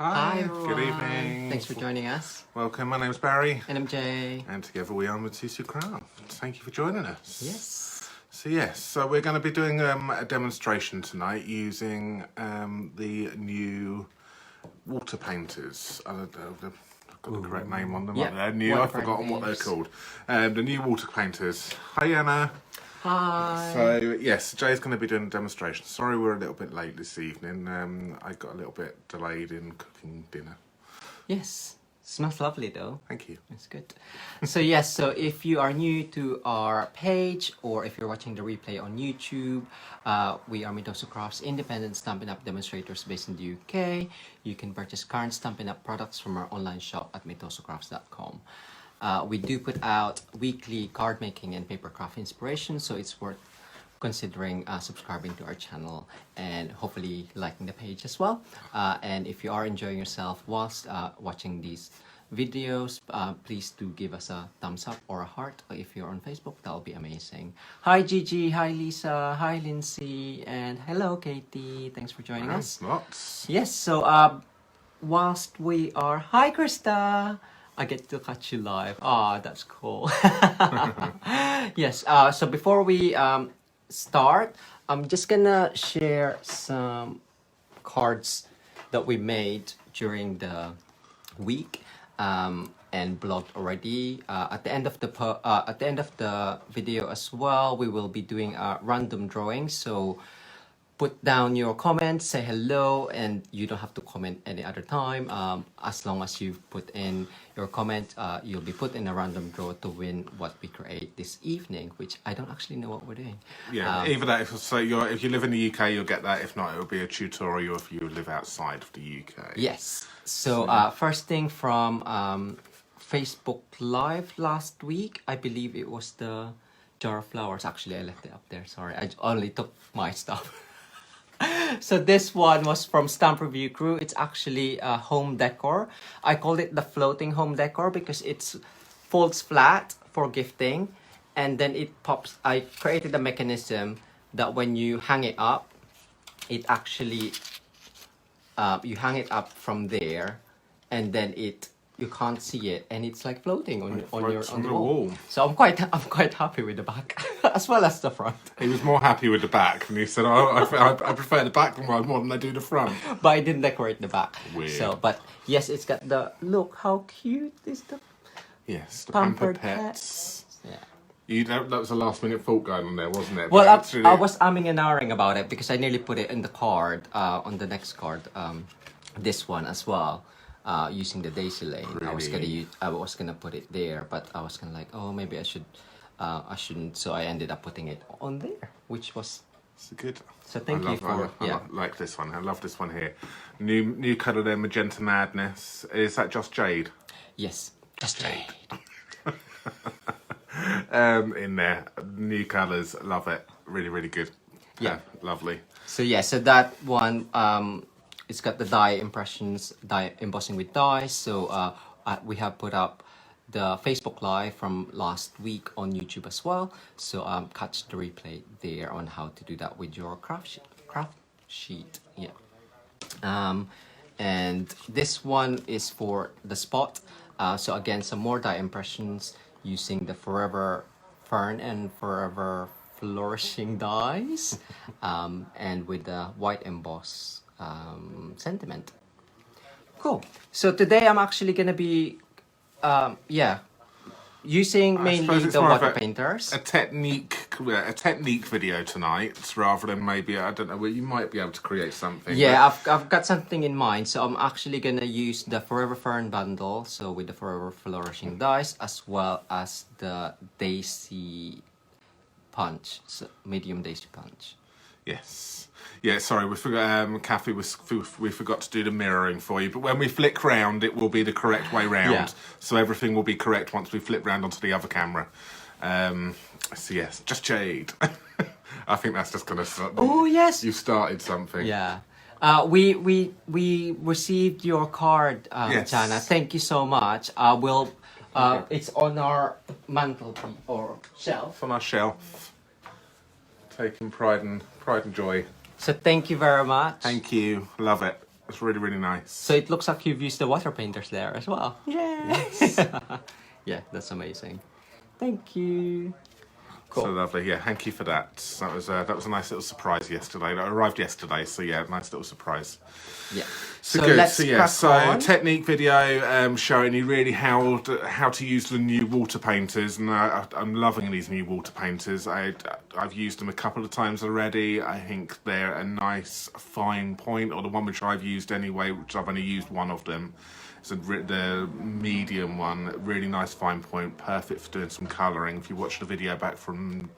Hi, everyone. good evening. Thanks for joining us. Welcome, my name's Barry. And I'm Jay. And together we are Mitosu Craft. Thank you for joining us. Yes. So we're going to be doing a demonstration tonight using the new water painters. I don't know, I've got the correct name on them. Yeah. They're new, I've forgotten what they're called. The new water painters. Hi Anna. Hi. So yes, Jay's going to be doing a demonstration. Sorry we're a little bit late this evening. I got a little bit delayed in cooking dinner. Yes. Smells lovely though. Thank you. It's good. So yes, so if you are new to our page or if you're watching the replay on YouTube, we are Mitosu Crafts, independent Stampin' Up! Demonstrators based in the UK. You can purchase current Stampin' Up! Products from our online shop at mitosocrafts.com. We do put out weekly card making and paper craft inspiration, so it's worth considering subscribing to our channel and hopefully liking the page as well. And if you are enjoying yourself whilst watching these videos, please do give us a thumbs up or a heart. If you're on Facebook, that'll be amazing. Hi Gigi, hi Lisa, hi Lindsay, and hello Katie. Thanks for joining us. Lots. Yes, so whilst we are... Hi Krista! I get to catch you live. Ah, that's cool. Yes, so before we start, I'm just gonna share some cards that we made during the week and blogged already. At the end of the video as well, we will be doing a random drawing. So put down your comments, say hello, and you don't have to comment any other time. As long as you put in your comment, you'll be put in a random draw to win what we create this evening, which I don't actually know what we're doing. Yeah, either that, if you live in the UK, you'll get that. If not, it'll be a tutorial if you live outside of the UK. Yes. So first thing from Facebook Live last week, I believe it was the jar of flowers. Actually, I left it up there. Sorry, I only took my stuff. So this one was from Stamp Review Crew. It's actually a home decor. I called it the floating home decor because it folds flat for gifting, and then it pops. I created a mechanism that when you hang it up, it actually you hang it up from there, and then you can't see it, and it's like floating on the wall. So I'm quite happy with the back as well as the front. He was more happy with the back, and he said, "Oh, I prefer the back more than I do the front." But I didn't decorate the back. Weird. So, but yes, it's got the look. How cute is the the pampered pets. Yeah. That was a last minute thought going on there, wasn't it? Well, I was umming and ahhing about it because I nearly put it in the card, on the next card, this one as well. Using the daisy lane. Really? I was gonna put it there, but I was kind of like, oh, maybe I shouldn't. So I ended up putting it on there, which was good. So thank you for I like this one. I love this one here. New colour there, Magenta Madness. Is that just jade? Yes, just jade. In there, new colours. Love it. Really, really good. Yeah, lovely. So yeah, so that one. It's got the die impressions, die embossing with dies. So we have put up the Facebook Live from last week on YouTube as well. So catch the replay there on how to do that with your craft sheet. Yeah. And this one is for the spot. So again, some more die impressions using the Forever Fern and Forever Flourishing dies, and with the white emboss. Sentiment. Cool. So today I'm actually gonna be using mainly the water painters. A technique video tonight, rather than maybe, I don't know, well, you might be able to create something. Yeah, I've got something in mind. So I'm actually gonna use the Forever Fern bundle, so with the Forever Flourishing dies, as well as the Daisy Punch, so medium Daisy Punch. Yes. Yeah, sorry, we forgot. Kathy, we forgot to do the mirroring for you. But when we flick round, it will be the correct way round. Yeah. So everything will be correct once we flip round onto the other camera. So yes, just jade. I think that's just gonna. Oh yes. You started something. Yeah. We received your card, yes. Jana. Thank you so much. It's on our mantelpiece or shelf. On our shelf. Taking pride and joy. So thank you very much. Thank you. Love it. It's really, really nice. So it looks like you've used the water painters there as well. Yes. Yeah, that's amazing. Thank you. Cool. So lovely. Yeah, thank you for that. That was a nice little surprise yesterday. That arrived yesterday, so yeah, nice little surprise. Yeah. So good. Let's So yeah, crack so on. technique video showing you really how to use the new water painters, and I'm loving these new water painters. I've used them a couple of times already. I think they're a nice fine point, or the one which I've used anyway, which I've only used one of them. So the medium one, really nice fine point, perfect for doing some colouring. If you watch the video back from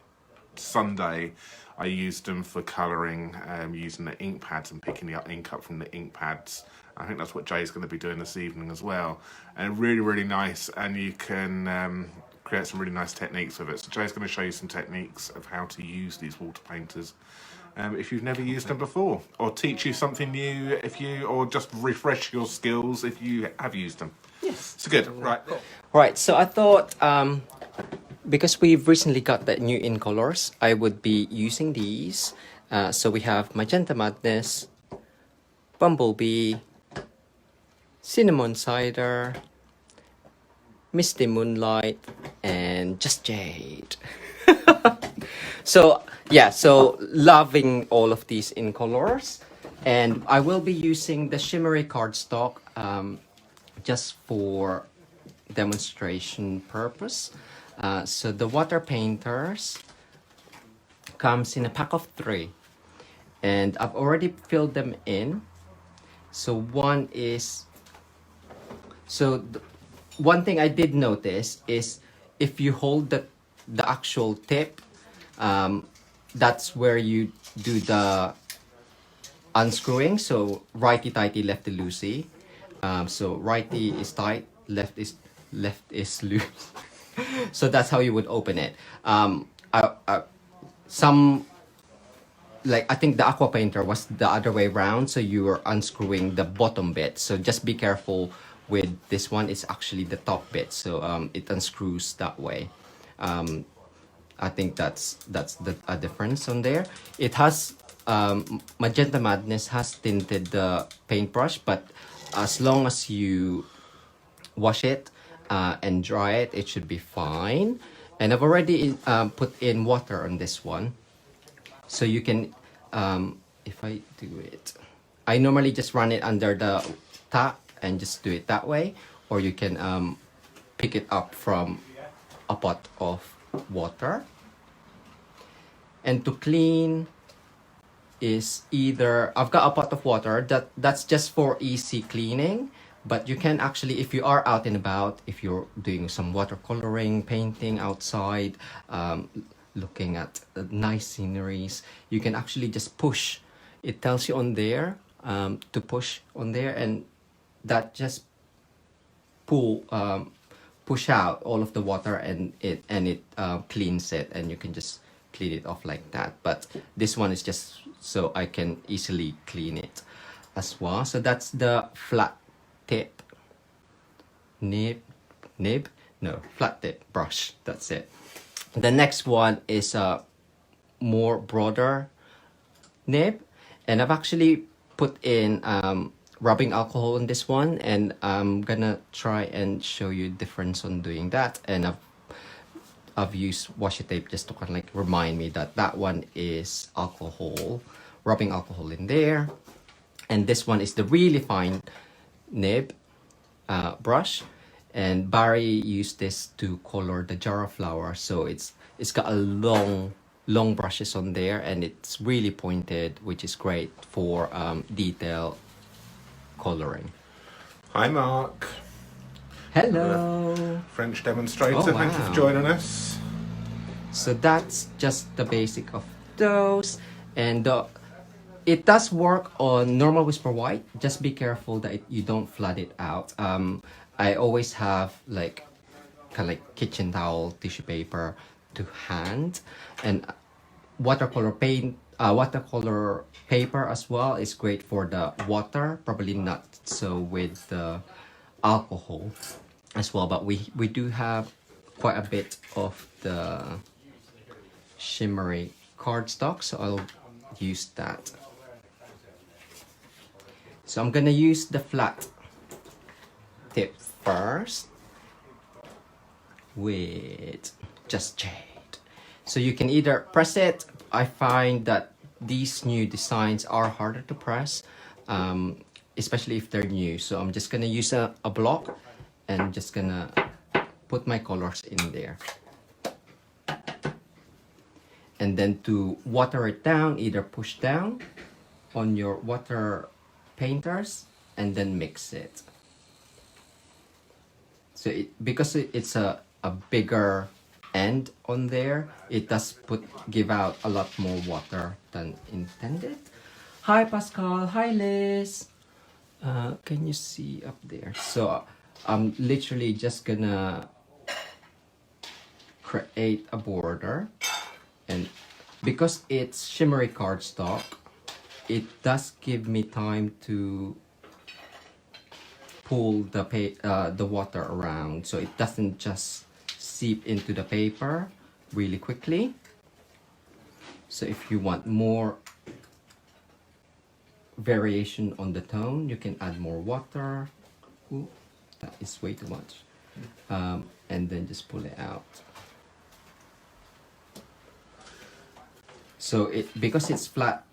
Sunday, I used them for colouring, using the ink pads and picking the ink up from the ink pads. I think that's what Jay's going to be doing this evening as well. And really, really nice, and you can create some really nice techniques with it. So Jay's going to show you some techniques of how to use these water painters. If you've never used them before, or teach you something new or just refresh your skills if you have used them. Yes. So good, right. Right, so I thought, because we've recently got the new in colors, I would be using these. So we have Magenta Madness, Bumblebee, Cinnamon Cider, Misty Moonlight, and Just Jade. So yeah, so loving all of these in colors, and I will be using the shimmery cardstock just for demonstration purpose. So the water painters comes in a pack of 3, and I've already filled them in. So one thing I did notice is if you hold the actual tip, that's where you do the unscrewing. So righty tighty, lefty loosey. So righty is tight, left is loose. So that's how you would open it. I think the aqua painter was the other way around, so you were unscrewing the bottom bit. So just be careful with this one. It's actually the top bit, so it unscrews that way. I think that's a difference on there. It has Magenta Madness has tinted the paintbrush, but as long as you wash it and dry it, it should be fine. And I've already put in water on this one, so you can if I do it, I normally just run it under the tap and just do it that way, or you can pick it up from a pot of water. And to clean is either, I've got a pot of water that's just for easy cleaning, but you can actually, if you are out and about, if you're doing some watercoloring, painting outside, looking at nice sceneries, you can actually just push. It tells you on there to push on there, and that just push out all of the water, and it cleans it, and you can just clean it off like that. But this one is just so I can easily clean it as well. So that's the flat tip flat tip brush. That's it. The next one is a more broader nib, and I've actually put in rubbing alcohol in this one, and I'm gonna try and show you difference on doing that. And I've used washi tape just to kind of like remind me that one is alcohol, rubbing alcohol in there. And this one is the really fine nib brush, and Barry used this to color the jar of flowers. So it's got a long brushes on there, and it's really pointed, which is great for detail coloring. Hi Mark. Hello. French demonstrator, Oh, thank you wow. for joining us. So that's just the basic of those, and it does work on normal Whisper White. Just be careful that you don't flood it out. I always have like kind of like kitchen towel, tissue paper to hand, and watercolor paper as well is great for the water. Probably not so with the alcohol as well, but we do have quite a bit of the shimmery cardstock, so I'll use that. So I'm gonna use the flat tip first with just jade. So you can either press it. I find that these new designs are harder to press, especially if they're new. So I'm just gonna use a block and just gonna put my colors in there. And then to water it down, either push down on your water painters and then mix it. So because it's a bigger end on there, it does give out a lot more water than intended. Hi Pascal, hi Liz. Can you see up there? So I'm literally just gonna create a border, and because it's shimmery cardstock, it does give me time to pull the water around, so it doesn't just seep into the paper really quickly. So if you want more variation on the tone, you can add more water. Ooh, that is way too much. And then just pull it out. So because it's flat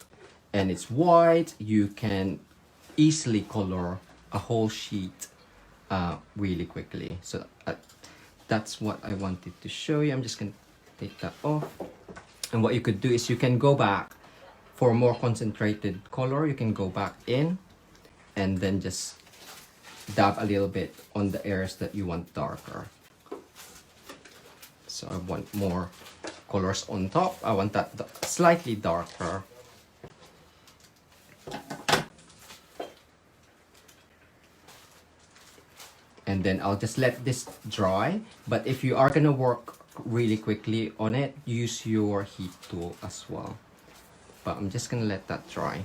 and it's white, you can easily color a whole sheet really quickly. So that's what I wanted to show you. I'm just gonna take that off. And what you could do is you can go back for more concentrated color. You can go back in and then just dab a little bit on the areas that you want darker. So I want more colors on top. I want that slightly darker. And then I'll just let this dry. But if you are gonna work really quickly on it, use your heat tool as well. But I'm just gonna let that dry.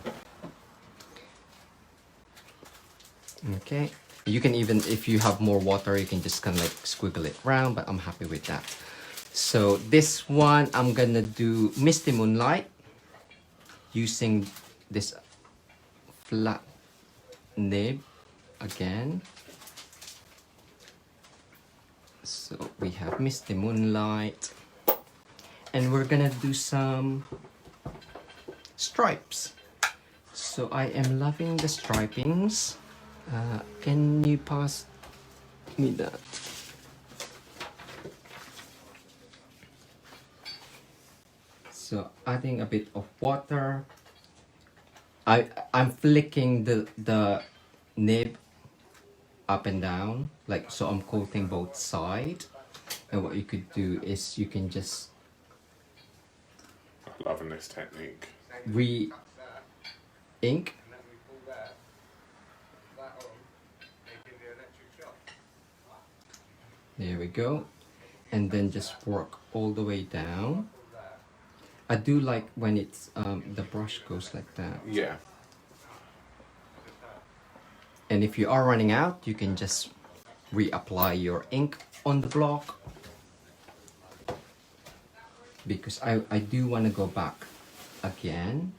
Okay, you can even, if you have more water, you can just kind of like squiggle it around, but I'm happy with that. So this one, I'm gonna do Misty Moonlight using this flat nib again. So we have Misty Moonlight, and we're gonna do some stripes. So I am loving the stripings. Can you pass me that? So adding a bit of water. I'm flicking the nib up and down, like, so I'm coating both sides. And what you could do is you can just, I'm loving this technique. Ink. There we go. And then just work all the way down. I do like when it's the brush goes like that. Yeah. And if you are running out, you can just reapply your ink on the block. Because I do want to go back again.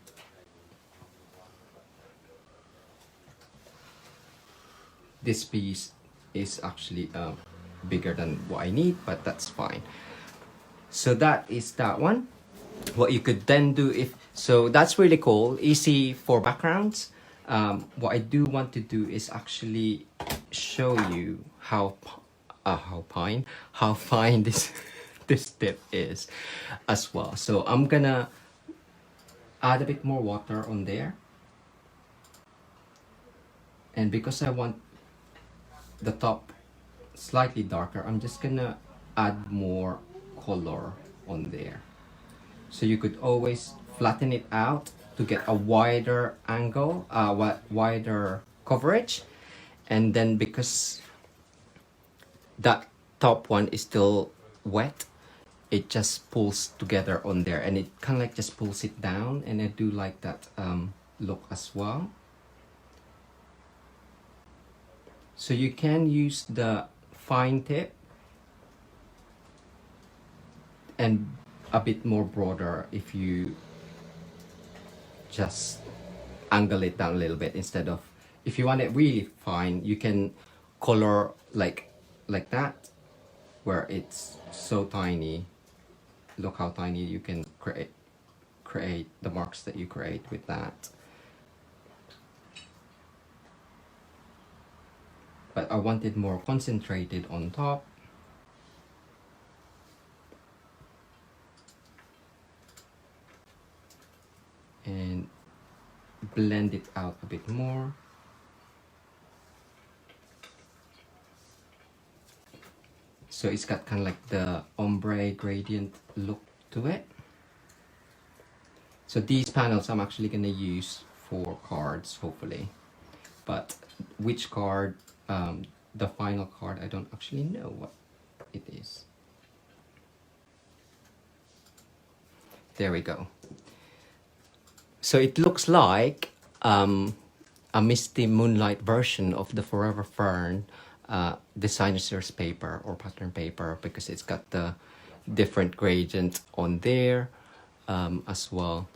This piece is actually bigger than what I need, but that's fine. So that is that one. What you could then do so that's really cool, easy for backgrounds. What I do want to do is actually show you how fine this this tip is as well. So I'm gonna add a bit more water on there, and because I want the top slightly darker, I'm just gonna add more color on there. So you could always flatten it out to get a wider angle, wider coverage. And then because that top one is still wet, it just pulls together on there, and it kind of like just pulls it down. And I do like that look as well. So you can use the fine tip and a bit more broader if you just angle it down a little bit, instead of if you want it really fine, you can color like that, where it's so tiny. Look how tiny you can create the marks that you create with that. But I want it more concentrated on top. And blend it out a bit more. So it's got kind of like the ombre gradient look to it. So these panels I'm actually gonna use for cards, hopefully. But which card, the final card, I don't actually know what it is. There we go. So it looks like a misty moonlight version of the Forever Fern designer series paper or pattern paper, because it's got the different gradient on there as well.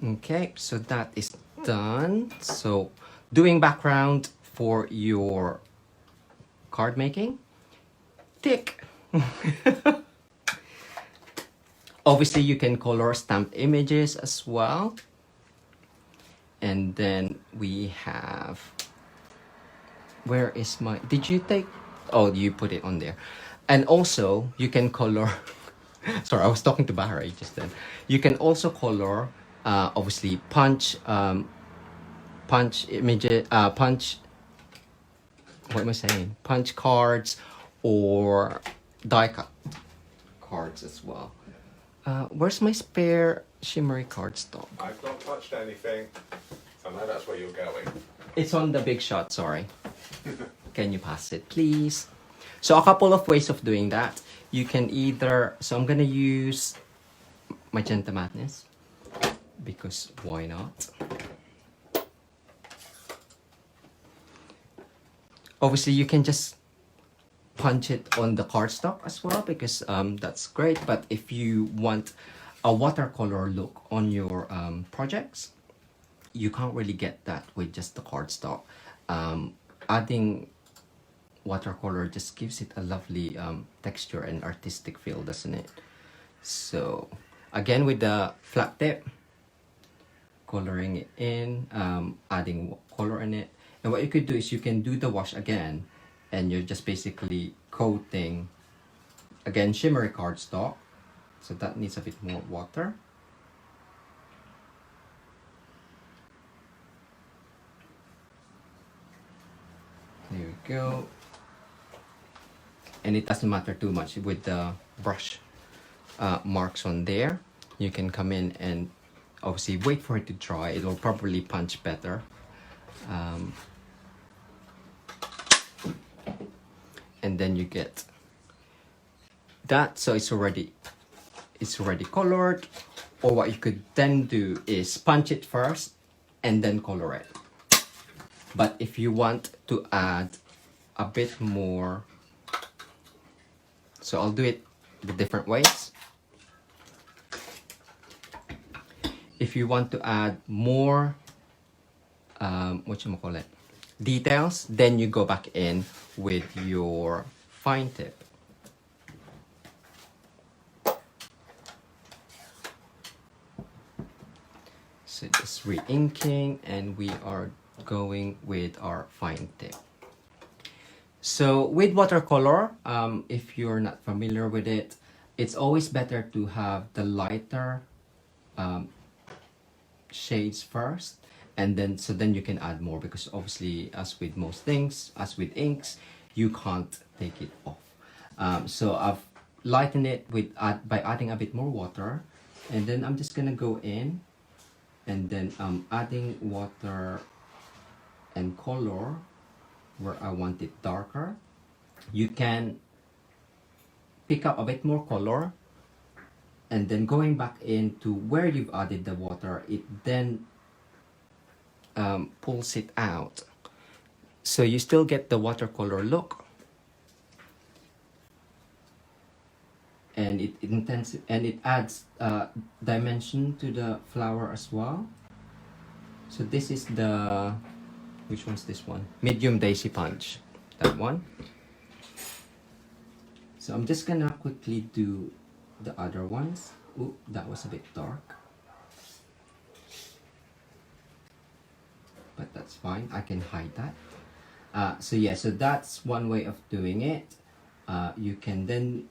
Okay, so that is done. So doing background for your card making, tick. Obviously you can color stamped images as well. And then we have, where is my, did you take, oh, you put it on there. And also you can color, sorry, I was talking to Bahari just then. You can also color, obviously punch images, punch, what am I saying? Punch cards or die cut cards as well. Where's my spare shimmery cardstock? I've not touched anything. I know that's where you're going. It's on the big shot, sorry. Can you pass it, please? So a couple of ways of doing that. You can either, so I'm gonna use Magenta Madness, because why not? Obviously you can just punch it on the cardstock as well, because that's great. But if you want a watercolor look on your projects, you can't really get that with just the cardstock. Adding watercolor just gives it a lovely texture and artistic feel, doesn't it? So again, with the flat tip, coloring it in, adding color in it. And what you could do is you can do the wash again, and you're just basically coating, again, shimmery cardstock. So that needs a bit more water. There we go. And it doesn't matter too much with the brush marks on there. You can come in and obviously wait for it to dry. It will probably punch better. And then you get that, so it's already colored. Or what you could then do is punch it first and then color it. But if you want to add a bit more, so I'll do it the different ways. If you want to add more details, then you go back in with your fine tip. So just re-inking, and we are going with our fine tip. So with watercolor, if you're not familiar with it, it's always better to have the lighter shades first, and then you can add more, because obviously, as with most things, as with inks, you can't take it off. So I've lightened it with by adding a bit more water, and then I'm just gonna go in, and then adding water and color where I want it darker. You can pick up a bit more color, and then going back into where you've added the water, it then pulls it out. So you still get the watercolor look, and it adds dimension to the flower as well. So this is the Which one's this one? Medium Daisy Punch. That one. So I'm just gonna quickly do the other ones. Ooh, that was a bit dark. But that's fine, I can hide that. So yeah, so that's one way of doing it. You can then,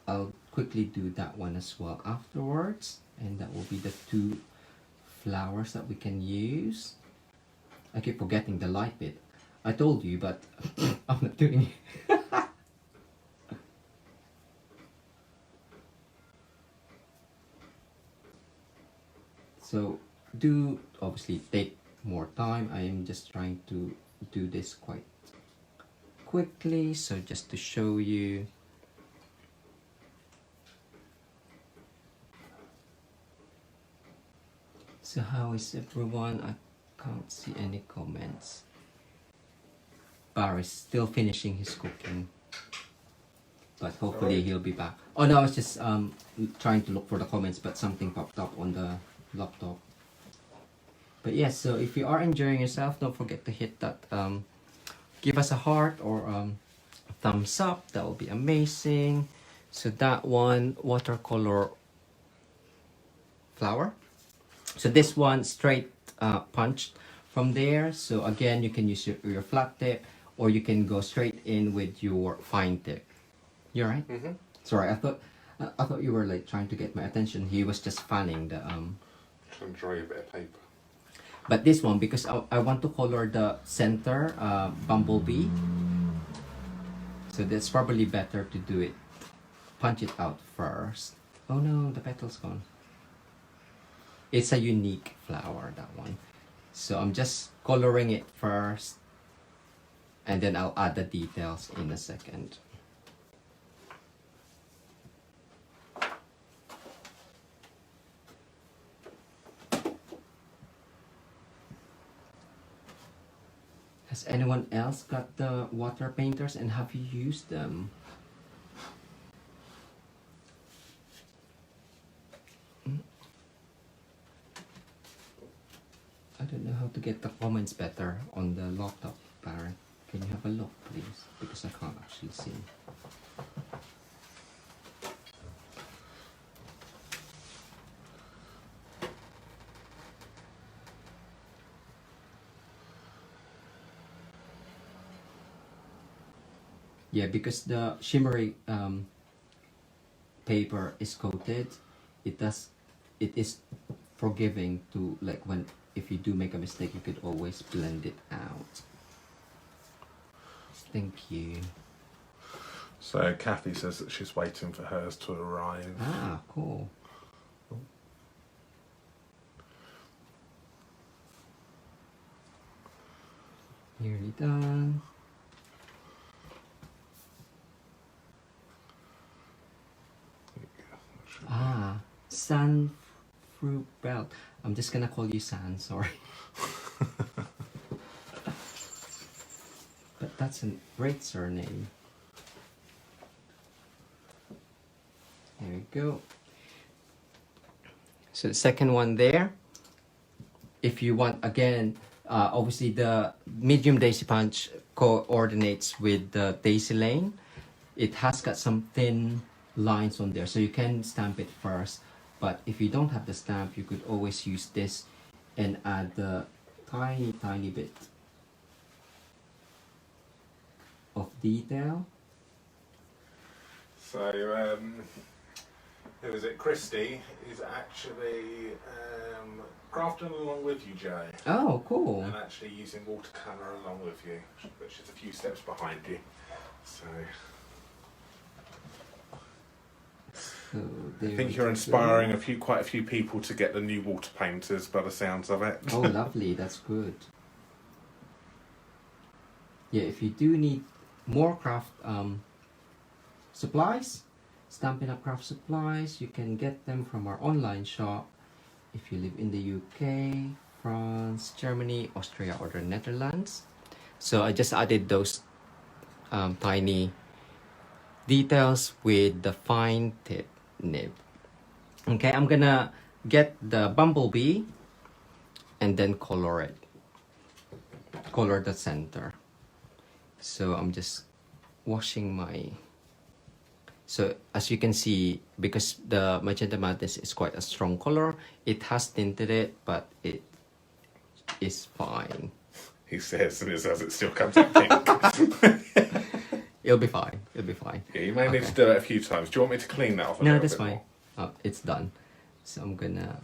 I'll quickly do that one as well afterwards. And that will be the two flowers that we can use. I keep forgetting the light bit. I told you, but I'm not doing it. So do obviously take more time. I am just trying to do this quite quickly, so just to show you. So how is everyone? I can't see any comments. Barry's still finishing his cooking, but hopefully he'll be back. Oh no, I was just trying to look for the comments, but something popped up on the laptop. But yes, so if you are enjoying yourself, don't forget to hit that give us a heart or a thumbs up. That will be amazing. So that one, watercolor flower. So this one straight punched from there. So again, you can use your flat tip, or you can go straight in with your fine tip. You alright? Mm-hmm. Sorry, I thought you were like trying to get my attention. He was just fanning the Trying to dry a bit of paper. But this one, because I want to color the center bumblebee, so that's probably better to do it, punch it out first. Oh no, the petal's gone. It's a unique flower, that one. So I'm just coloring it first, and then I'll add the details in a second. Has anyone else got the water painters and have you used them? I don't know how to get the comments better on the laptop, Barrett. Can you have a look, please? Because I can't actually see. Yeah, because the shimmery paper is coated, it is forgiving to, like, when if you do make a mistake, you could always blend it out. Thank you. So Kathy says that she's waiting for hers to arrive. Ah, cool. Nearly done. Ah, San Fruit Belt. I'm just gonna call you San, sorry. But that's a great surname. There we go. So the second one there. If you want, again, obviously the medium daisy punch coordinates with the daisy lane. It has got some thin lines on there, so you can stamp it first. But if you don't have the stamp, you could always use this and add the tiny bit of detail. So who is it? Christy is actually crafting along with you, Jay. Oh, cool. And actually using watercolor along with you, which is a few steps behind you. So I think you're inspiring quite a few people to get the new water painters by the sounds of it. Oh, lovely. That's good. Yeah, if you do need more craft supplies, Stampin' Up! Craft supplies, you can get them from our online shop if you live in the UK, France, Germany, Austria, or the Netherlands. So I just added those tiny details with the fine tip nib. Okay, I'm gonna get the bumblebee and then color it. color the center. So I'm just washing my... So as you can see, because the Magenta Madness is quite a strong color, it has tinted it, but it is fine. He says, and it says it still comes out pink. It'll be fine. It'll be fine. Yeah, you may need to do it a few times. Do you want me to clean that off a No, little that's bit fine. more? It's done. So I'm gonna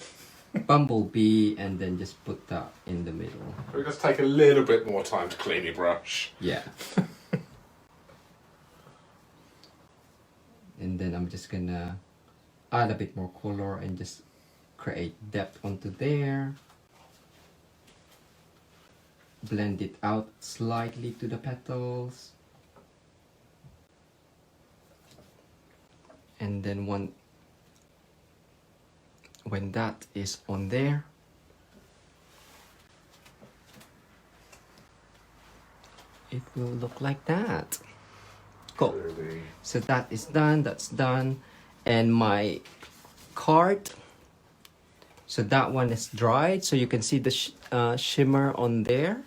bumblebee and then just put that in the middle. We'll just take a little bit more time to clean your brush. Yeah. And then I'm just gonna add a bit more color and just create depth onto there. Blend it out slightly to the petals. And then when that is on there, it will look like that. Cool. Really? So that is done, that's done. And my card, so that one is dried, so you can see the shimmer on there.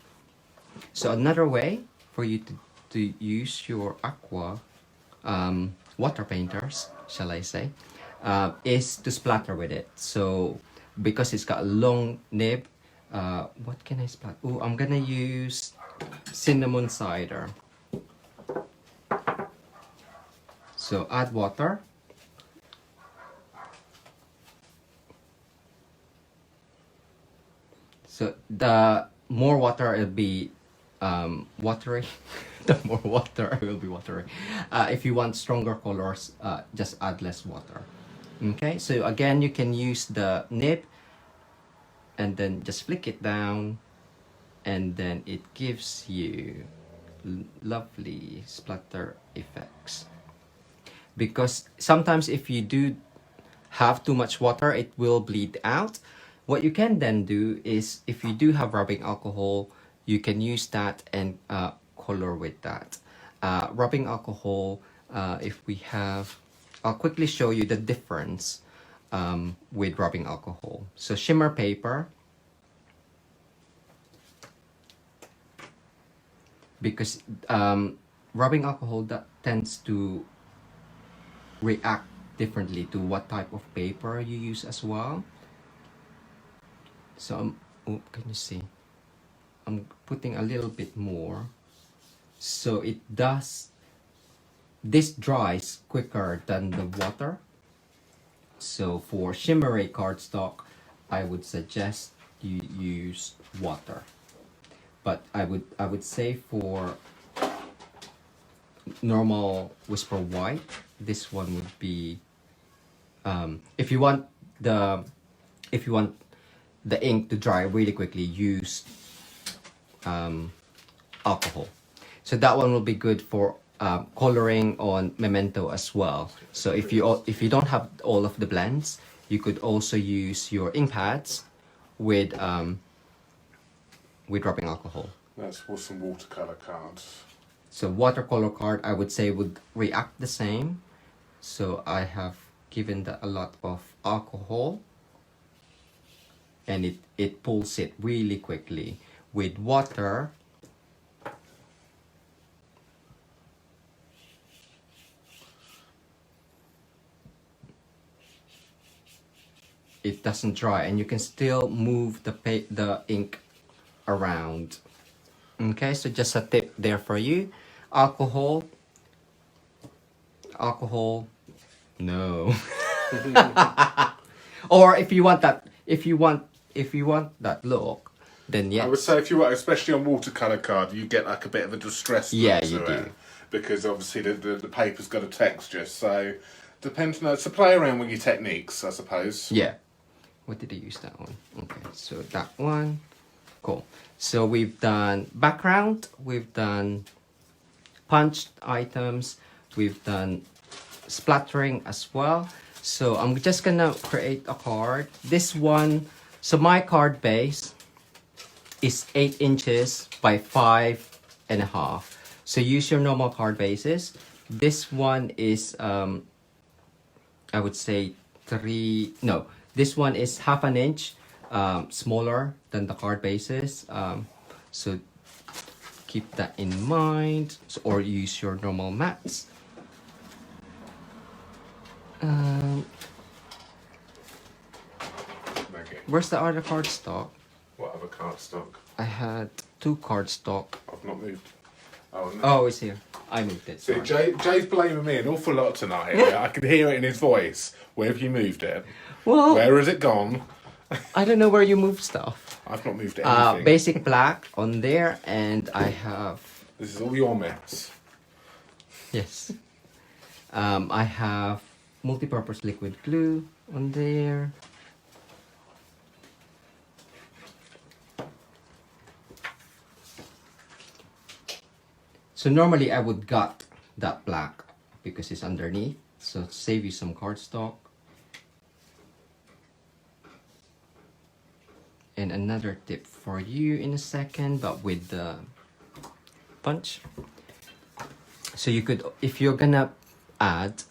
So another way for you to use your aqua water painters, shall I say, is to splatter with it. So because it's got a long nib, what can I splatter? Oh, I'm gonna use cinnamon cider. So add water. So the more water it'll be watery, the more water it will be watery. If you want stronger colors, just add less water. Okay, so again, you can use the nib and then just flick it down, and then it gives you lovely splatter effects. Because sometimes if you do have too much water, it will bleed out. What you can then do is, if you do have rubbing alcohol, you can use that and color with that. Rubbing alcohol, if we have, I'll quickly show you the difference with rubbing alcohol. So shimmer paper, because rubbing alcohol that tends to react differently to what type of paper you use as well. So oh, can you see? I'm putting a little bit more, so it does. This dries quicker than the water. So for shimmery cardstock, I would suggest you use water. But I would say for normal Whisper White, this one would be if you want the ink to dry really quickly, use alcohol. So that one will be good for coloring on Memento as well. So if you don't have all of the blends, you could also use your ink pads with rubbing alcohol. That's for some watercolor cards. So watercolor card, I would say, would react the same. So I have given that a lot of alcohol, and it pulls it really quickly. With water, it doesn't dry, and you can still move the ink around. Okay, so just a tip there for you. Alcohol, no. Or if you want that look, then yes. I would say if you want, especially on watercolor card, you get like a bit of a distressed look Yeah, to you it, do. because obviously the paper's got a texture. So depending on, so play around with your techniques, I suppose. Yeah. What did I use that one? Okay, so that one. Cool. So we've done background, we've done punched items, we've done splattering as well. So I'm just gonna create a card. This one, so my card base is 8 inches by 5.5. So use your normal card bases. This one is I would say this one is 1/2 inch smaller than the card bases. So keep that in mind, or use your normal mats. Maggie. Where's the other cardstock? What other cardstock? I had 2 cardstock. I've not moved. Oh, no. Oh, it's here. I moved it. See, Sorry. Jay's blaming me an awful lot tonight. I can hear it in his voice. Where have you moved it? Well, Where has it gone? I don't know where you moved stuff. I've not moved anything. Basic black on there, and I have... This is all your mess. Yes. I have multi-purpose liquid glue on there. So normally I would gut that black because it's underneath, so save you some cardstock. And another tip for you in a second, but with the punch. So you could, if you're gonna add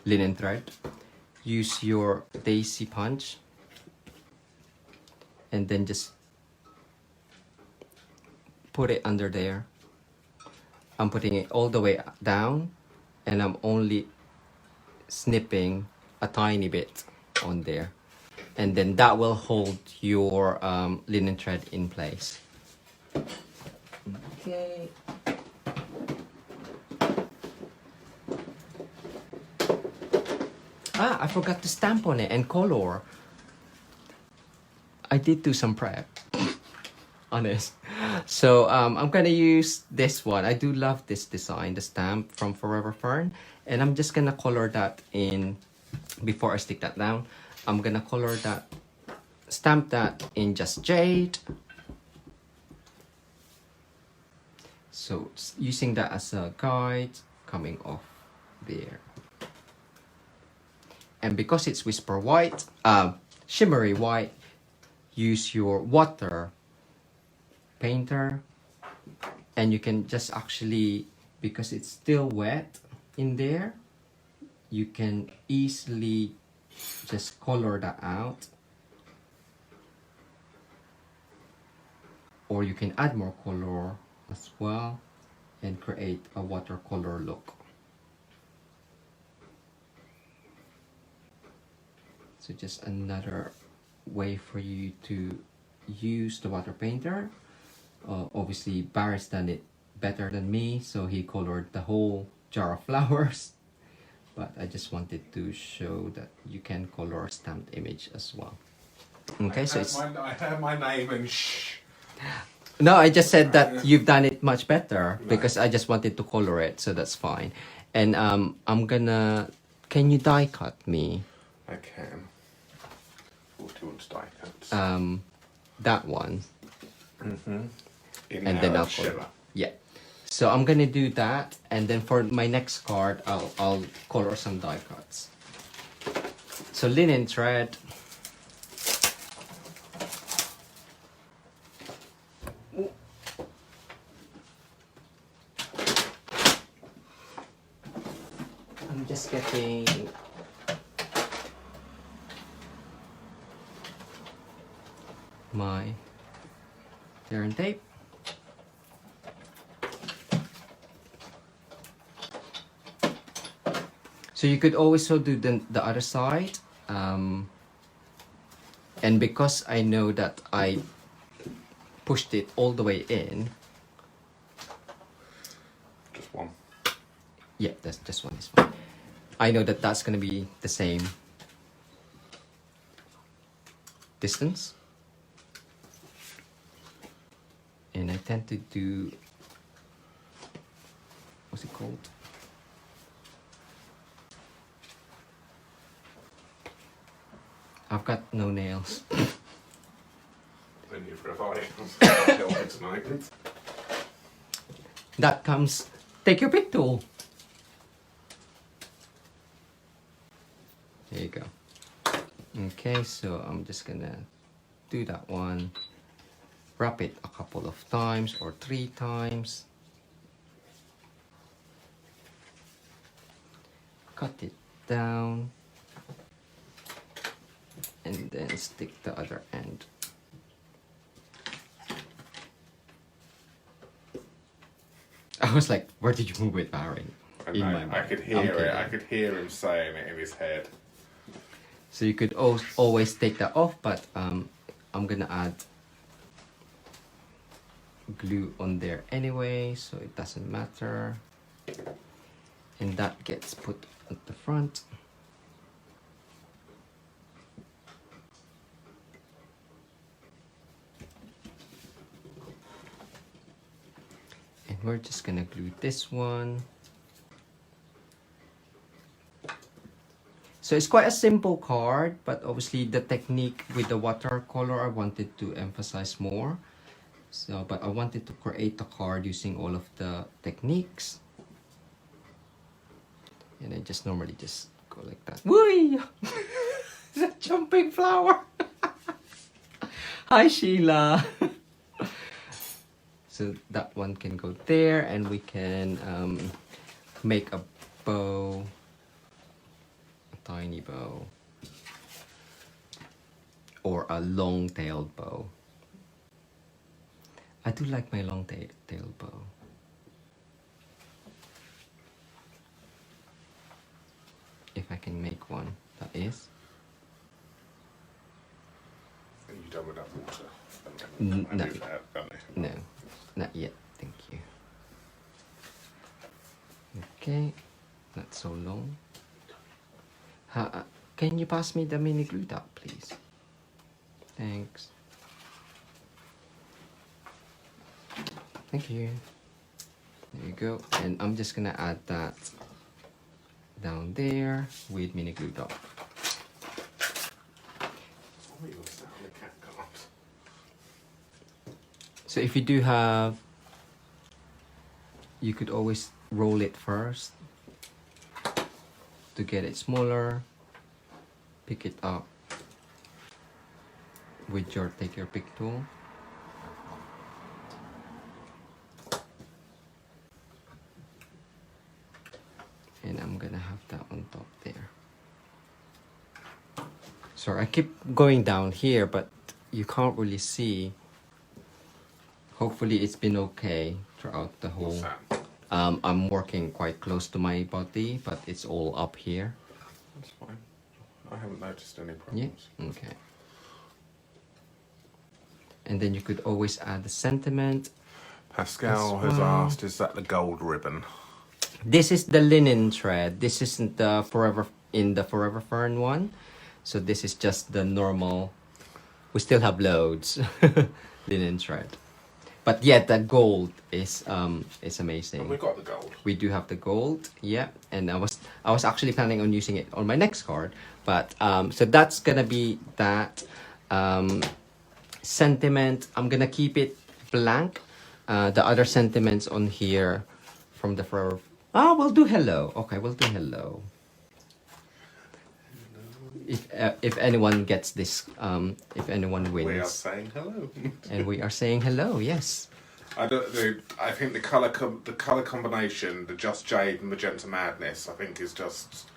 linen thread, use your daisy punch and then just put it under there. I'm putting it all the way down, and I'm only snipping a tiny bit on there, and then that will hold your linen thread in place. Okay. I forgot to stamp on it and color. I did do some prep. Honest. So I'm gonna use this one. I do love this design, the stamp from Forever Fern, and I'm just gonna color that in. Before I stick that down, I'm gonna color that, stamp that in just jade. So using that as a guide, coming off there. And because it's whisper white, shimmery white, use your water painter, and you can just actually, because it's still wet in there, you can easily just color that out, or you can add more color as well and create a watercolor look. So just another way for you to use the water painter. Obviously Barry's done it better than me, so he colored the whole jar of flowers, but I just wanted to show that you can color a stamped image as well. Okay, so it's... I heard my name and shh. No, I just said that you've done it much better, because I just wanted to color it, so that's fine. And I'm gonna... Can you die cut me? I can. What do you want to die cut? That one. In And then I'll Shimmer. color. Yeah. So I'm gonna do that, and then for my next card, I'll color some die cuts. So linen thread. I'm just getting my tear and tape. So you could also do the other side, and because I know that I pushed it all the way in. Just one. Yeah, that's just one is fine. I know that that's gonna be the same distance, and I tend to do, what's it called? I've got no nails. Then you provide tonight. That comes, take your pick tool. There you go. Okay, so I'm just gonna do that one. Wrap it a couple of times or 3 times. Cut it down. And then stick the other end. I was like, where did you move it, Barry? I know, I could hear it. I could hear him saying it in his head. So you could always take that off, but I'm gonna add glue on there anyway, so it doesn't matter. And that gets put at the front. And we're just gonna glue this one. So it's quite a simple card, but obviously the technique with the watercolor I wanted to emphasize more. So, but I wanted to create the card using all of the techniques. And I just normally just go like that. Whee! It's a jumping flower! Hi Sheila! So that one can go there, and we can make a bow. Tiny bow or a long-tailed bow. I do like my long-tailed bow. If I can make one, that is. Are you done with that water? No, not yet. Thank you. Okay, not so long. Can you pass me the mini glue dot, please? Thanks. Thank you. There you go. And I'm just gonna add that down there with mini glue dot. So if you do have, you could always roll it first to get it smaller. Pick it up with your take your pick tool. And I'm gonna have that on top there. Sorry, I keep going down here, but you can't really see. Hopefully it's been okay throughout the whole. What's that? I'm working quite close to my body, but it's all up here. That's fine. I haven't noticed any problems. Yeah, okay. And then you could always add the sentiment. Pascal has asked, is that the gold ribbon? This is the linen thread. This isn't the Forever Fern one. So this is just the normal. We still have loads linen thread. But yeah, the gold is amazing. And we got the gold. We do have the gold, yeah. And I was actually planning on using it on my next card, but so that's gonna be that sentiment. I'm gonna keep it blank. The other sentiments on here from the Forever. Ah, we'll do hello. Okay, we'll do hello. If anyone gets this, if anyone wins, We are saying hello. and we are saying hello. Yes. I think the color combination, the Just Jade and Magenta Madness, I think is just.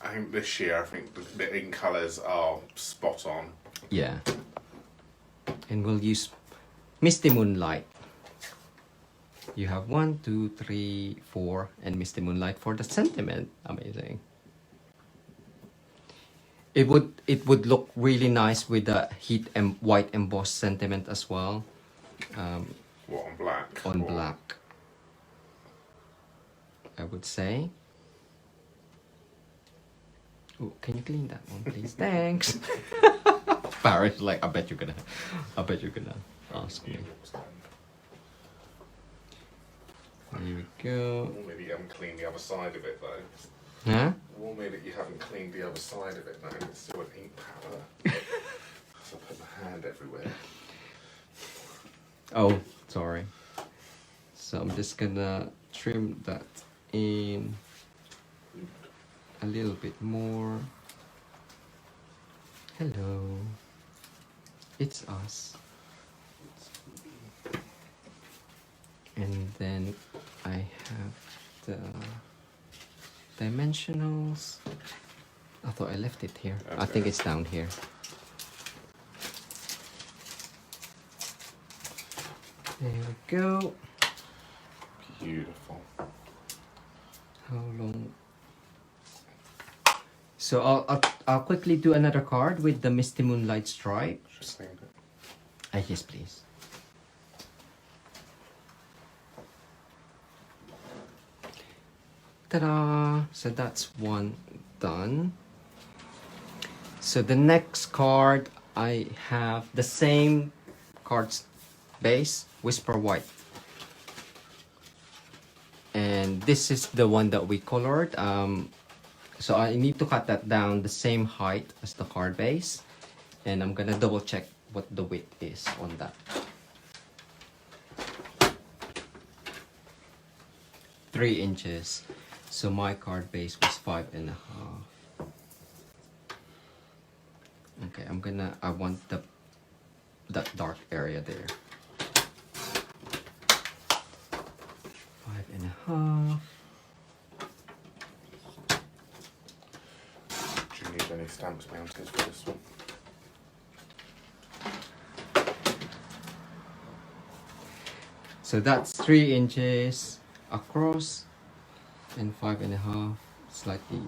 I think this year, I think the ink colors are spot on. Yeah. And we'll use Misty Moonlight. You have 1, 2, 3, 4, and Misty Moonlight for the sentiment. Amazing. It would look really nice with the heat and white embossed sentiment as well. What, on black? On black, I would say. Ooh, can you clean that one, please? Thanks. Barrett's like, I bet you're gonna ask me. There we go. Warn me that you haven't cleaned the other side of it though. Huh? Warn me that you haven't cleaned the other side of it though. It's still an ink powder. So I put my hand everywhere. Oh, sorry. So I'm just gonna trim that in a little bit more. Hello. It's us. And then I have the dimensionals. I thought I left it here. I think it's down here. There we go. Beautiful. How long? So I'll quickly do another card with the Misty Moonlight stripe. Just think that- Yes, please. Ta-da! So that's one done. So the next card, I have the same cards base, Whisper White. And this is the one that we colored. So I need to cut that down the same height as the card base. And I'm gonna double check what the width is on that. 3 inches. So my card base was 5.5. Okay, I want that dark area there. 5.5. Do you need any stamps mounted for this one? So that's 3 inches across and 5.5 slightly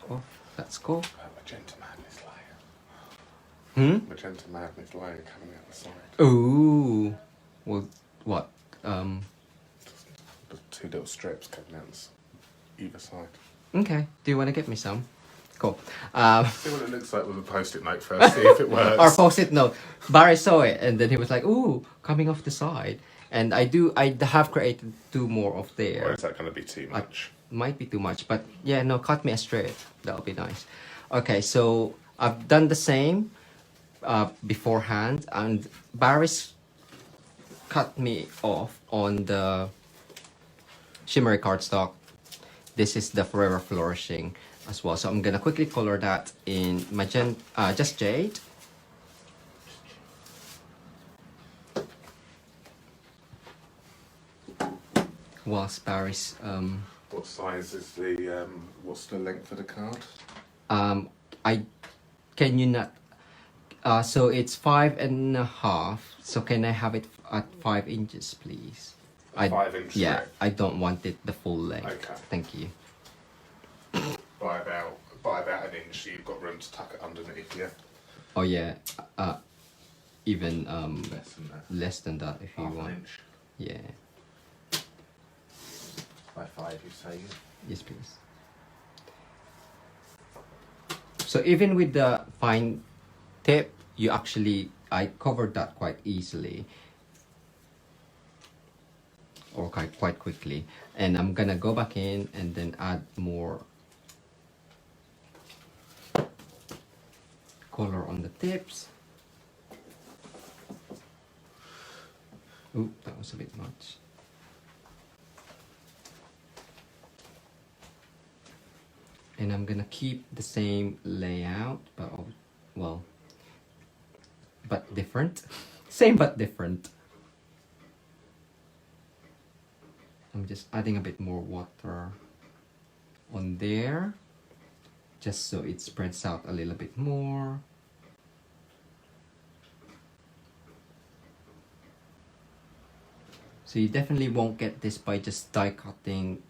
off. That's cool. Magenta Madness layer. Magenta Madness layer coming out the side. Ooh. Well, what? The 2 little strips coming out either side. Okay. Do you want to get me some? Cool. See what it looks like with a post-it note first. See if it works. Or post-it note. Barry saw it and then he was like, "Ooh, coming off the side." And I have created 2 more of there. Or is that going to be too much? Might be too much, but yeah, no, cut me a strip. That'll be nice. Okay, so I've done the same beforehand, and Barry's cut me off on the shimmery cardstock. This is the Forever Flourishing as well. So I'm gonna quickly color that in magenta, just jade. Whilst Barry's What size is the, what's the length of the card? can you not so it's 5.5, so can I have it at 5 inches, please? 5 inch Yeah, strip. I don't want it the full length. Okay. Thank you. By about an inch, so you've got room to tuck it underneath, yeah? Oh yeah, even Less than that. less than that if you Half an want. inch. Yeah. By 5, you say? Yes, please. So even with the fine tip, I covered that quite easily. Or quite quickly. And I'm gonna go back in and then add more color on the tips. Ooh, that was a bit much. And I'm gonna keep the same layout, but but different. Same but different. I'm just adding a bit more water on there, just so it spreads out a little bit more. So you definitely won't get this by just die cutting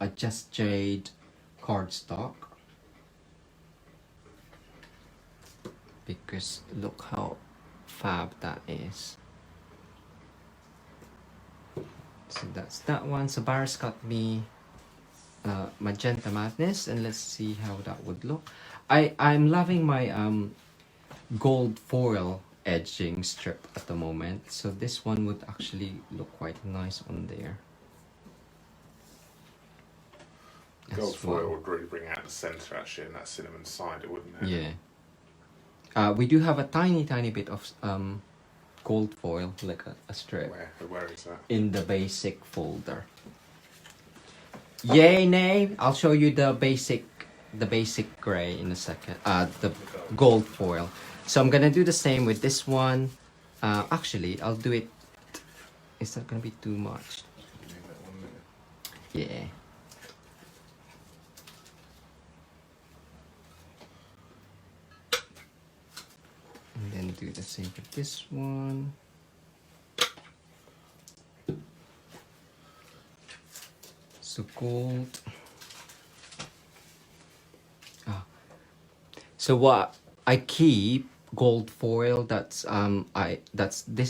a Just Jade cardstock, because look how fab that is. So that's that one. So Barry's got me Magenta Madness, and let's see how that would look. I'm loving my gold foil edging strip at the moment, so this one would actually look quite nice on there. Gold As foil well. would really bring out the centre actually, and that cinnamon cider, wouldn't it? Yeah. We do have a tiny bit of gold foil, like a strip, Where is that? in the basic folder. Yay, nay! I'll show you the basic gray in a second. The gold foil. So I'm gonna do the same with this one. Actually, I'll do it. Is that gonna be too much? Yeah. And then do the same with this one. So gold. So what I keep gold foil. This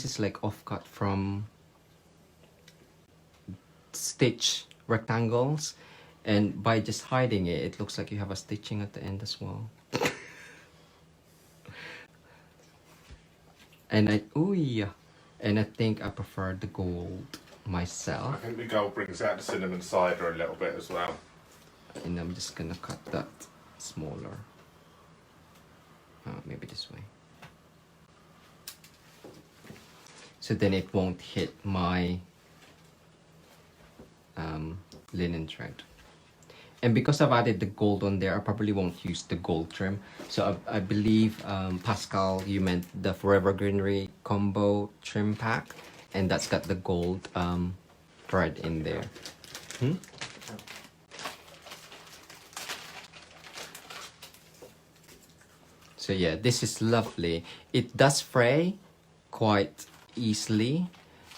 is like offcut from stitch rectangles, and by just hiding it, it looks like you have a stitching at the end as well. And I think I prefer the gold myself. I think the gold brings out the cinnamon cider a little bit as well. And I'm just gonna cut that smaller. Maybe this way. So then it won't hit my linen thread. And because I've added the gold on there, I probably won't use the gold trim. So I believe, Pascal, you meant the Forever Greenery combo trim pack. And that's got the gold thread in there. So yeah, this is lovely. It does fray quite easily.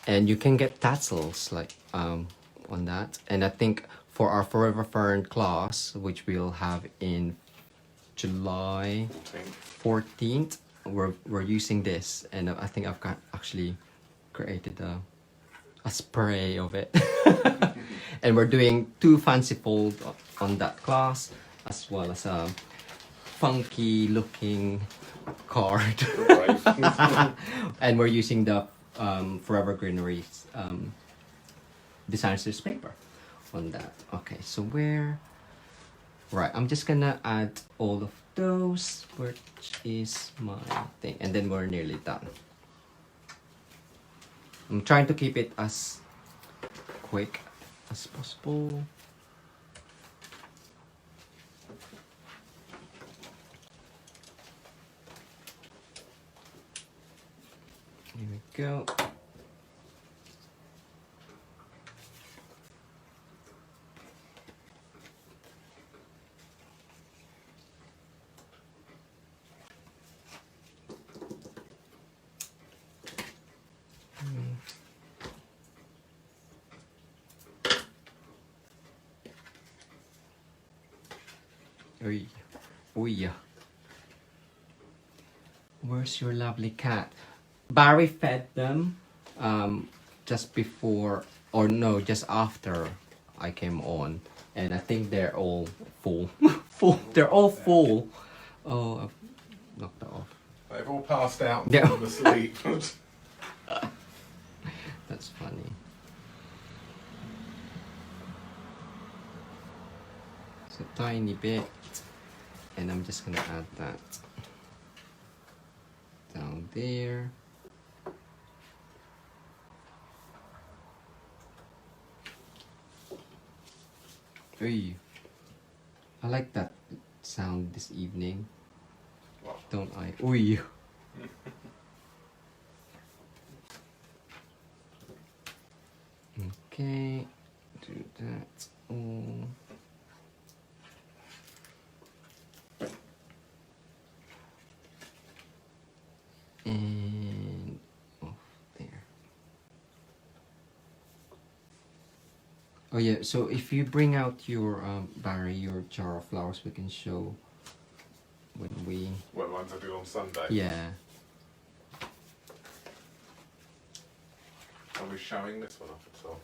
And you can get tassels like on that. And I think for our Forever Fern class, which we'll have in July 14th, we're using this, and I think I've actually created a spray of it. And we're doing 2 fancy fold on that class, as well as a funky looking card. And we're using the Forever Greenery's Designers paper on that. Okay, so right, I'm just gonna add all of those, which is my thing, and then we're nearly done. I'm trying to keep it as quick as possible. Here we go. Oy. Where's your lovely cat? Barry fed them just before, or no, just after I came on, and I think they're all full. They're all full. Oh, I've knocked that off. They've all passed out and Yeah. fallen asleep. That's funny. It's a tiny bit, and I'm just gonna add that down there. Oy. I like that sound this evening. What? Don't I? Oy. Okay, do that all. And off there. Oh yeah, so if you bring out your Barry, your jar of flowers, we can show when we. What ones I do on Sunday? Yeah. Are we showing this one off at all?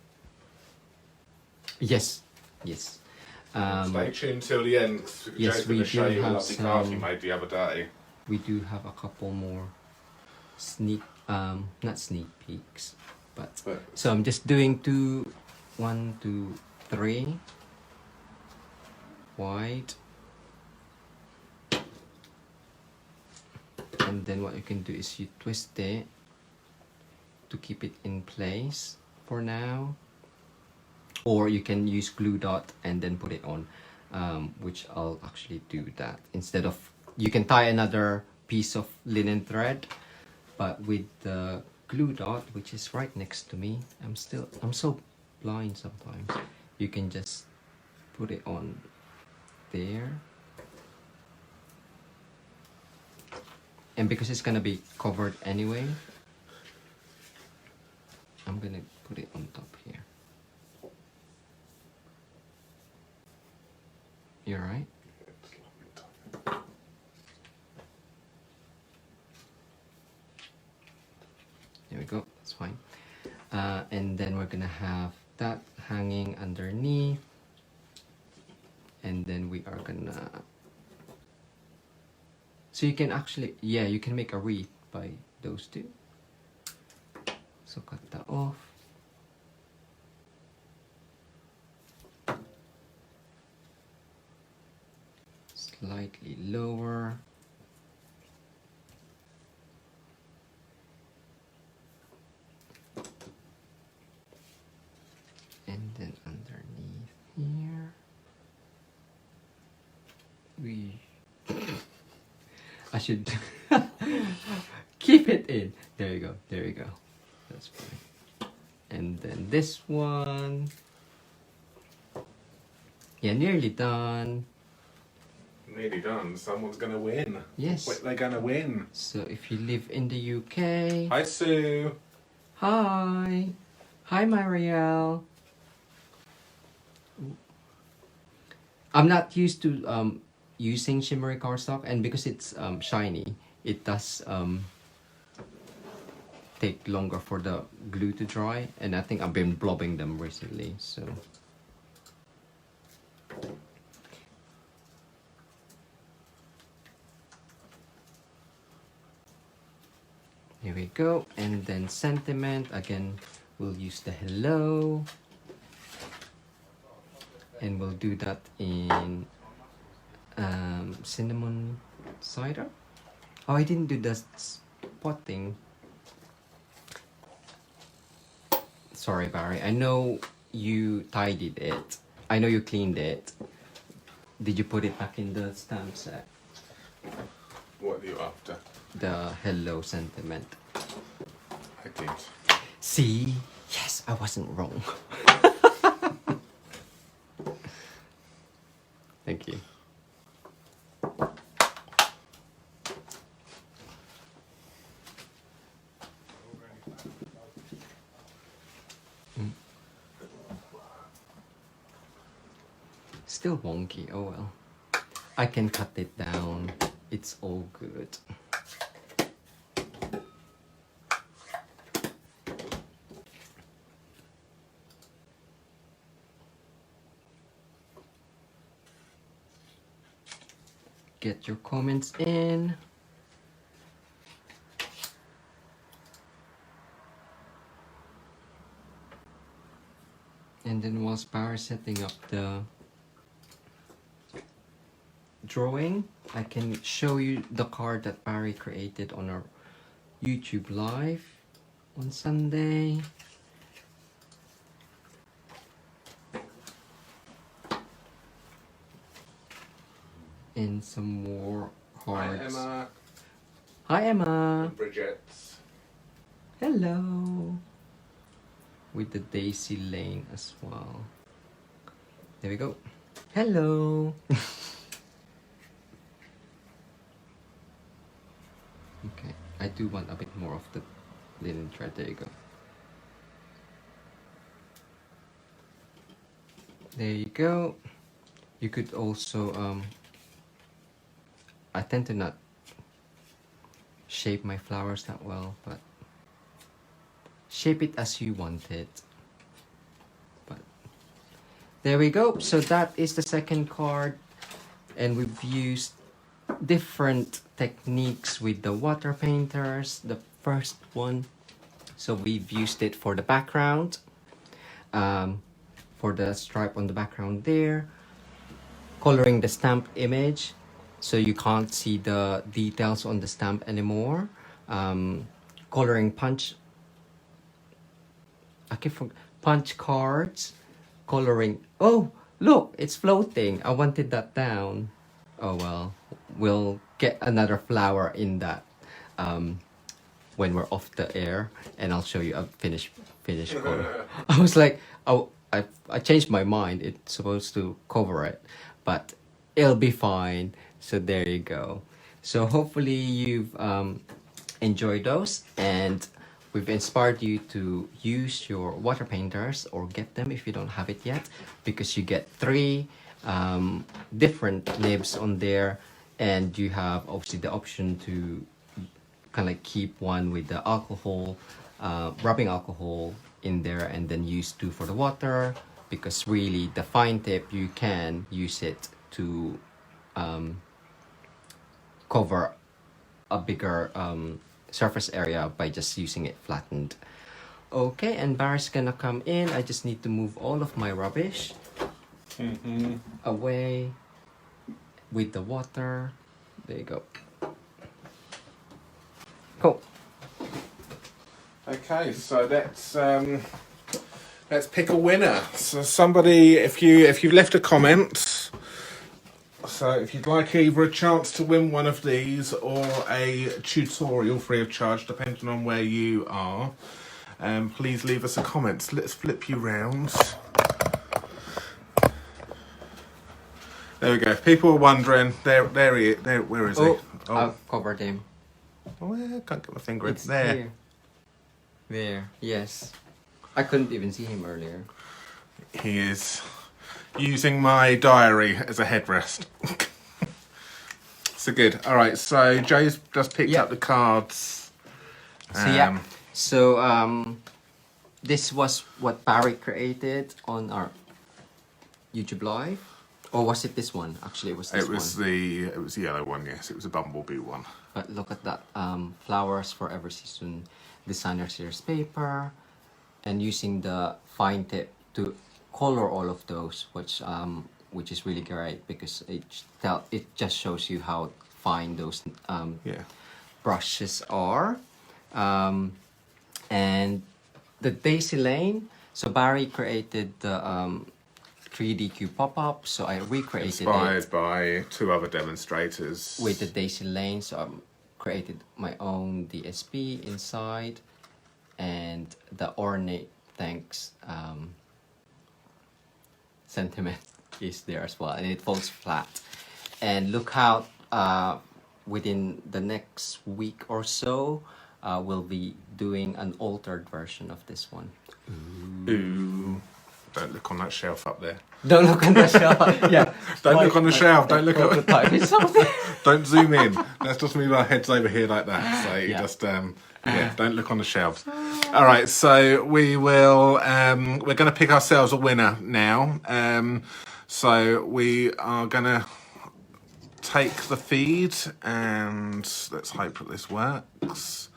Yes. Yes. Stay tuned till the end, because yes, Joe's going we to show do you a have lovely card he some- made the other day. We do have a couple more not sneak peeks, but so I'm just doing 1, 2, 3 wide, and then what you can do is you twist it to keep it in place for now, or you can use glue dot and then put it on, which I'll actually do that instead of. You can tie another piece of linen thread, but with the glue dot, which is right next to me, I'm so blind sometimes. You can just put it on there, and because it's gonna be covered anyway, I'm gonna put it on top here. You're right. There we go. That's fine. And then we're gonna have that hanging underneath, and then we are gonna. So you can actually, yeah, you can make a wreath by those two. So cut that off. Slightly lower. And then underneath here, I should keep it in. There you go. There you go. That's fine. And then this one. Yeah, nearly done. Nearly done. Someone's gonna win. Yes. Wait, they're gonna win. So if you live in the UK. Hi, Sue. Hi. Hi, Marielle. I'm not used to using shimmery cardstock, and because it's shiny, it does take longer for the glue to dry, and I think I've been blobbing them recently, so. Here we go, and then sentiment, again, we'll use the hello. And we'll do that in cinnamon cider. Oh, I didn't do the spotting. Sorry, Barry. I know you tidied it. I know you cleaned it. Did you put it back in the stamp set? What are you after? The hello sentiment. I did. See? Yes, I wasn't wrong. Thank you. Still wonky, oh well. I can cut it down. It's all good. Get your comments in. And then whilst Barry's setting up the drawing, I can show you the card that Barry created on our YouTube live on Sunday. And some more cards. Hi, Emma. Hi, Emma. Bridget. Hello. With the Daisy Lane as well. There we go. Hello. Okay, I do want a bit more of the linen thread. There you go. There you go. You could also I tend to not shape my flowers that well, but shape it as you want it. But there we go. So that is the second card, and we've used different techniques with the water painters. The first one, so we've used it for the background, for the stripe on the background there, coloring the stamp image so you can't see the details on the stamp anymore, coloring punch cards, coloring. Oh, look, it's floating. I wanted that down. Oh well, we'll get another flower in that when we're off the air, and I'll show you a finished color. I was like, oh, I changed my mind. It's supposed to cover it, but it'll be fine. So there you go. So hopefully you've enjoyed those, and we've inspired you to use your water painters or get them if you don't have it yet, because you get 3 different nibs on there, and you have obviously the option to kind of like keep one with the alcohol, rubbing alcohol in there, and then use 2 for the water, because really the fine tip you can use it to cover a bigger surface area by just using it flattened. Okay, and Barry's gonna come in. I just need to move all of my rubbish away with the water. There you go. Cool. Okay, so let's pick a winner. So somebody, if you've left a comment, so if you'd like either a chance to win one of these or a tutorial free of charge, depending on where you are, please leave us a comment. Let's flip you round. There we go. People are wondering. Where is he? Oh, I've covered him. Oh, I can't get my finger in It's there. here. There, yes. I couldn't even see him earlier. He is using my diary as a headrest. So good. All right. So Joe's just picked up the cards. So this was what Barry created on our YouTube live, or was it this one? Actually, it was this one. It was the yellow one. Yes, it was a bumblebee one. But look at that, flowers for every season, designer series paper, and using the fine tip to color all of those, which is really great because it just shows you how fine those brushes are. And the Daisy Lane. So Barry created the 3D cube pop-up, so I recreated Inspired by 2 other demonstrators. with the Daisy Lane. So I created my own DSP inside, and the ornate thanks sentiment is there as well, and it falls flat. And look how within the next week or so we'll be doing an altered version of this one. Ooh. Don't look on that shelf up there. Don't look on the shelf. Yeah. Don't look on the shelf. Don't look at. It's something. Don't zoom in. Let's just move our heads over here like that. So you just don't look on the shelves. All right. So we will. We're going to pick ourselves a winner now. So we are going to take the feed, and let's hope that this works.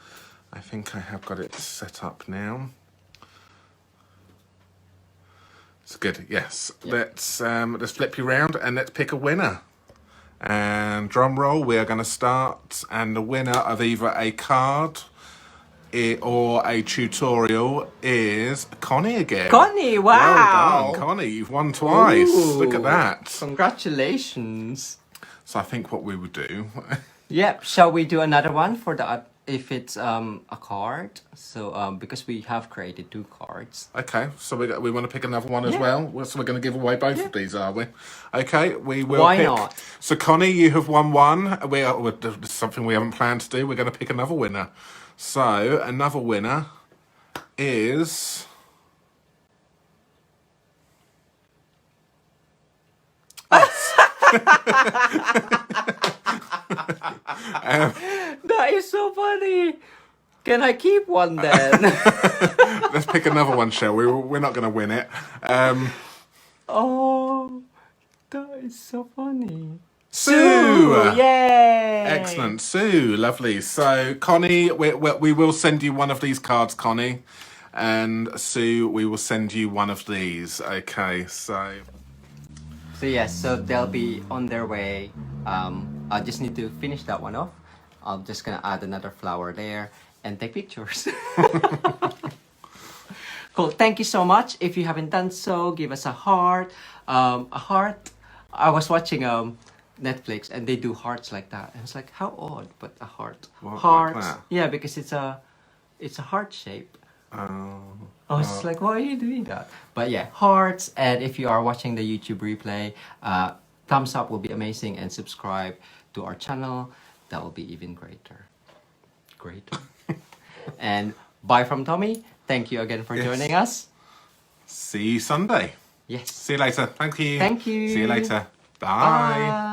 I think I have got it set up now. It's good. Yes. Yep. Let's flip you round and let's pick a winner. And drum roll, we are going to start. And the winner of either a card or a tutorial is Connie again. Connie, wow. Well done, Connie. You've won twice. Ooh, look at that. Congratulations. So I think what we would do. Yep. Shall we do another one for the if it's a card? So because we have created 2 cards. Okay, so we want to pick another one as well. So we're going to give away both of these, are we? Okay, we will. Why not? So Connie, you have won one. There's something we haven't planned to do. We're going to pick another winner. So another winner is. That is so funny. Can I keep one then? Let's pick another one, shall we? We're not going to win it. Oh, that is so funny. Sue! Yay! Excellent. Sue, lovely. So, Connie, we will send you one of these cards, Connie. And Sue, we will send you one of these. Okay, so... So yes, so they'll be on their way. I just need to finish that one off. I'm just gonna add another flower there and take pictures. Cool, thank you so much. If you haven't done so, give us a heart. A heart. I was watching Netflix and they do hearts like that. And it's like, how odd, but a heart. Heart. Like that? Yeah, because it's a heart shape. I was just like, why are you doing that? But yeah, hearts. And if you are watching the YouTube replay, thumbs up will be amazing, and subscribe to our channel. That will be even greater. And bye from Tommy. Thank you again for joining us. See you Sunday. Yes. See you later. Thank you. Thank you. See you later. Bye. Bye.